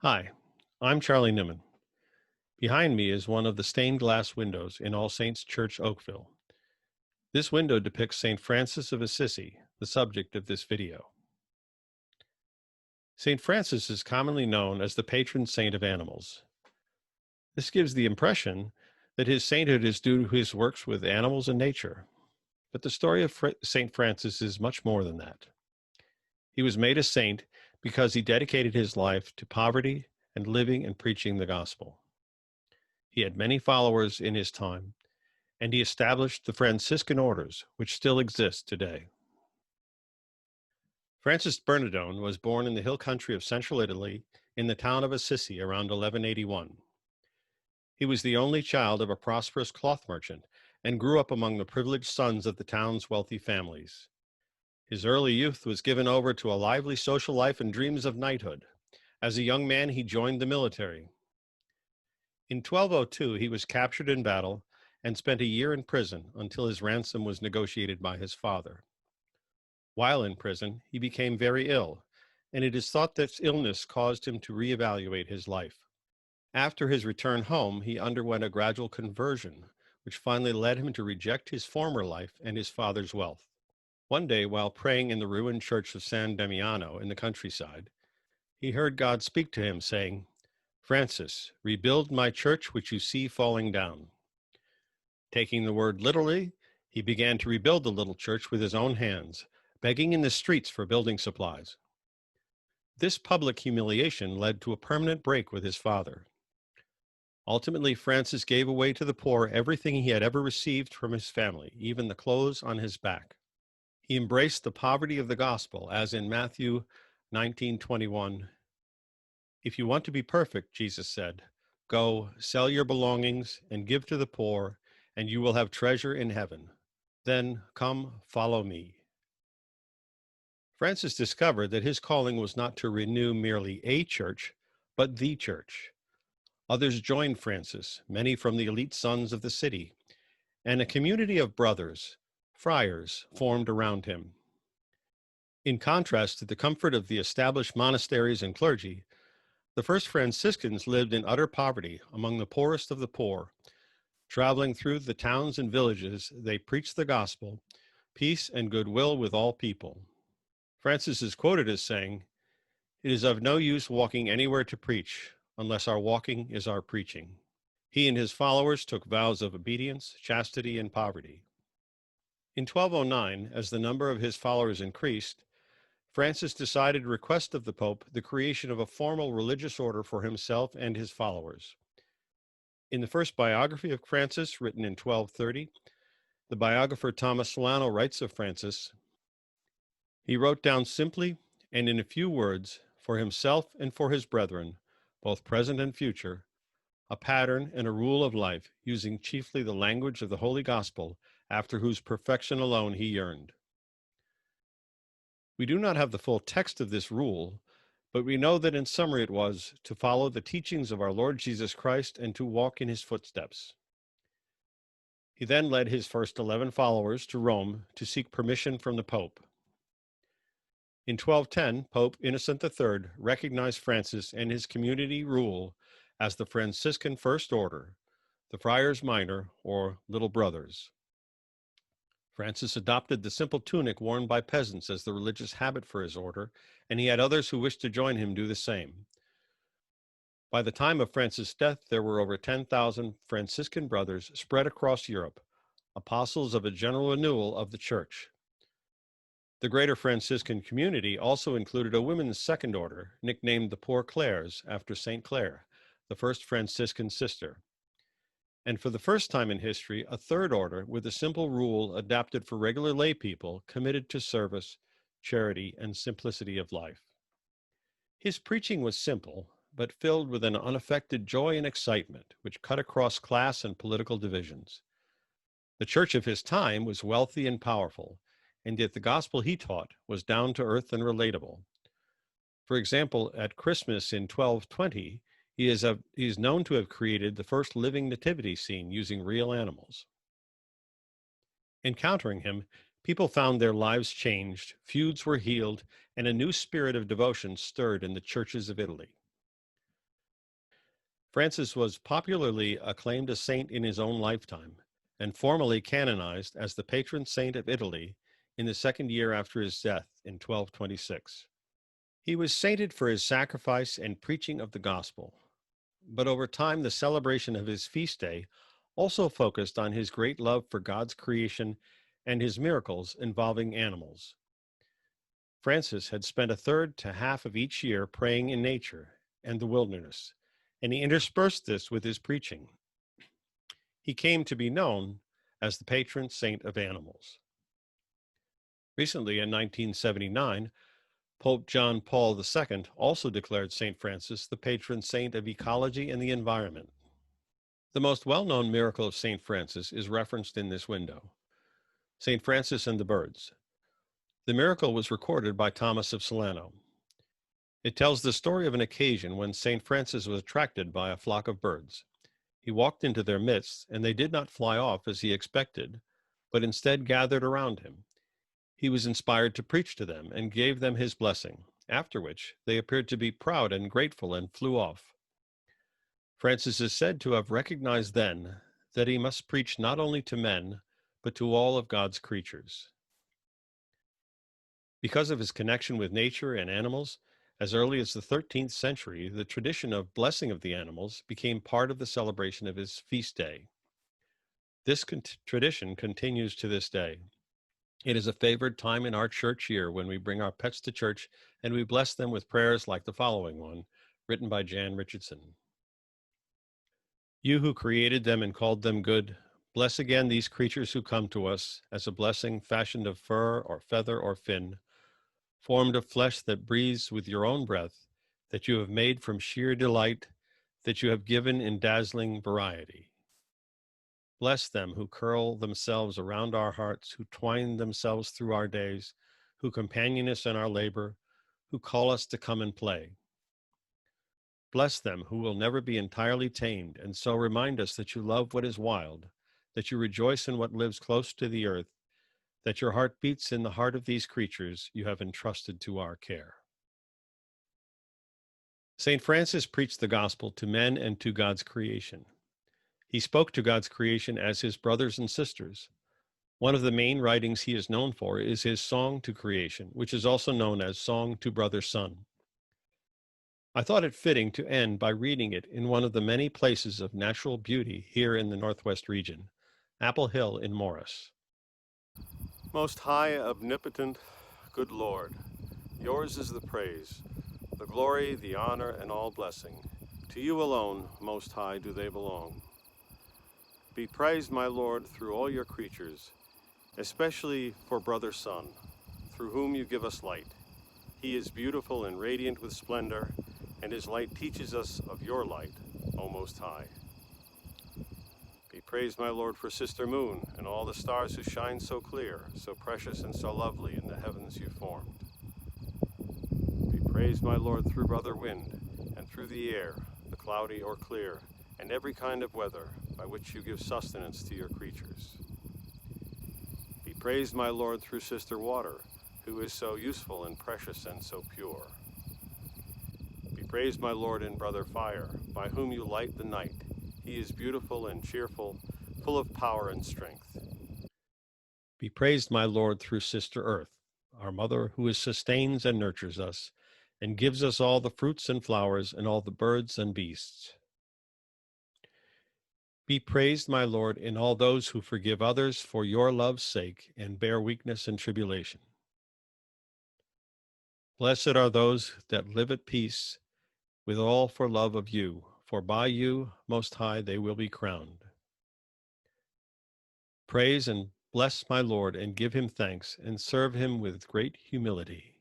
Hi, I'm Charlie Neumann. Behind me is one of the stained glass windows in All Saints Church, Oakville. This window depicts St. Francis of Assisi, the subject of this video. St. Francis is commonly known as the patron saint of animals. This gives the impression that his sainthood is due to his works with animals and nature. But the story of St. Francis is much more than that. He was made a saint because he dedicated his life to poverty and living and preaching the gospel. He had many followers in his time, and he established the Franciscan orders, which still exist today. Francis Bernardone was born in the hill country of central Italy in the town of Assisi around 1181. He was the only child of a prosperous cloth merchant and grew up among the privileged sons of the town's wealthy families. His early youth was given over to a lively social life and dreams of knighthood. As a young man, he joined the military. In 1202, he was captured in battle and spent a year in prison until his ransom was negotiated by his father. While in prison, he became very ill, and it is thought that illness caused him to reevaluate his life. After his return home, he underwent a gradual conversion, which finally led him to reject his former life and his father's wealth. One day, while praying in the ruined church of San Damiano in the countryside, he heard God speak to him, saying, "Francis, rebuild my church which you see falling down." Taking the word literally, he began to rebuild the little church with his own hands, begging in the streets for building supplies. This public humiliation led to a permanent break with his father. Ultimately, Francis gave away to the poor everything he had ever received from his family, even the clothes on his back. He embraced the poverty of the gospel, as in Matthew 19:21. "If you want to be perfect," Jesus said, "go, sell your belongings and give to the poor, and you will have treasure in heaven. Then come, follow me." Francis discovered that his calling was not to renew merely a church, but the church. Others joined Francis, many from the elite sons of the city, and a community of brothers, friars, formed around him. In contrast to the comfort of the established monasteries and clergy, the first Franciscans lived in utter poverty among the poorest of the poor. Traveling through the towns and villages, they preached the gospel, peace and goodwill with all people. Francis is quoted as saying, "It is of no use walking anywhere to preach, unless our walking is our preaching." He and his followers took vows of obedience, chastity, and poverty. In 1209, as the number of his followers increased, Francis decided to request of the Pope the creation of a formal religious order for himself and his followers. In the first biography of Francis, written in 1230, the biographer Thomas Solano writes of Francis, "He wrote down simply and in a few words, for himself and for his brethren, both present and future, a pattern and a rule of life, using chiefly the language of the Holy Gospel, after whose perfection alone he yearned." We do not have the full text of this rule, but we know that in summary it was to follow the teachings of our Lord Jesus Christ and to walk in his footsteps. He then led his first 11 followers to Rome to seek permission from the Pope. In 1210, Pope Innocent III recognized Francis and his community rule as the Franciscan First Order, the Friars Minor, or Little Brothers. Francis adopted the simple tunic worn by peasants as the religious habit for his order, and he had others who wished to join him do the same. By the time of Francis' death, there were over 10,000 Franciscan brothers spread across Europe, apostles of a general renewal of the Church. The greater Franciscan community also included a women's second order, nicknamed the Poor Clares, after St. Clare, the first Franciscan sister. And for the first time in history, a third order with a simple rule adapted for regular lay people committed to service, charity, and simplicity of life. His preaching was simple, but filled with an unaffected joy and excitement, which cut across class and political divisions. The church of his time was wealthy and powerful, and yet the gospel he taught was down to earth and relatable. For example, at Christmas in 1220, he is known to have created the first living nativity scene using real animals. Encountering him, people found their lives changed, feuds were healed, and a new spirit of devotion stirred in the churches of Italy. Francis was popularly acclaimed a saint in his own lifetime and formally canonized as the patron saint of Italy in the second year after his death in 1226. He was sainted for his sacrifice and preaching of the gospel, but over time the celebration of his feast day also focused on his great love for God's creation and his miracles involving animals. Francis had spent a third to half of each year praying in nature and the wilderness, and he interspersed this with his preaching. He came to be known as the patron saint of animals. Recently, in 1979, Pope John Paul II also declared St. Francis the patron saint of ecology and the environment. The most well-known miracle of St. Francis is referenced in this window, St. Francis and the birds. The miracle was recorded by Thomas of Celano. It tells the story of an occasion when St. Francis was attracted by a flock of birds. He walked into their midst, and they did not fly off as he expected, but instead gathered around him. He was inspired to preach to them and gave them his blessing, after which they appeared to be proud and grateful and flew off. Francis is said to have recognized then that he must preach not only to men, but to all of God's creatures. Because of his connection with nature and animals, as early as the 13th century, the tradition of blessing of the animals became part of the celebration of his feast day. This tradition continues to this day. It is a favored time in our church year when we bring our pets to church and we bless them with prayers like the following one, written by Jan Richardson. You who created them and called them good, bless again these creatures who come to us as a blessing fashioned of fur or feather or fin, formed of flesh that breathes with your own breath, that you have made from sheer delight, that you have given in dazzling variety. Bless them who curl themselves around our hearts, who twine themselves through our days, who companion us in our labor, who call us to come and play. Bless them who will never be entirely tamed, and so remind us that you love what is wild, that you rejoice in what lives close to the earth, that your heart beats in the heart of these creatures you have entrusted to our care. St. Francis preached the gospel to men and to God's creation. He spoke to God's creation as his brothers and sisters. One of the main writings he is known for is his Song to Creation, which is also known as Song to Brother Sun. I thought it fitting to end by reading it in one of the many places of natural beauty here in the Northwest region, Apple Hill in Morris. Most high, omnipotent, good Lord, yours is the praise, the glory, the honor, and all blessing. To you alone, Most High, do they belong. Be praised, my Lord, through all your creatures, especially for Brother Sun, through whom you give us light. He is beautiful and radiant with splendor, and his light teaches us of your light, O Most High. Be praised, my Lord, for Sister Moon and all the stars who shine so clear, so precious and so lovely in the heavens you formed. Be praised, my Lord, through Brother Wind and through the air, the cloudy or clear, and every kind of weather by which you give sustenance to your creatures. Be praised, my Lord, through Sister Water, who is so useful and precious and so pure. Be praised, my Lord, in Brother Fire, by whom you light the night. He is beautiful and cheerful, full of power and strength. Be praised, my Lord, through Sister Earth, our Mother, who sustains and nurtures us, and gives us all the fruits and flowers and all the birds and beasts. Be praised, my Lord, in all those who forgive others for your love's sake and bear weakness and tribulation. Blessed are those that live at peace with all for love of you, for by you, Most High, they will be crowned. Praise and bless my Lord, and give him thanks, and serve him with great humility.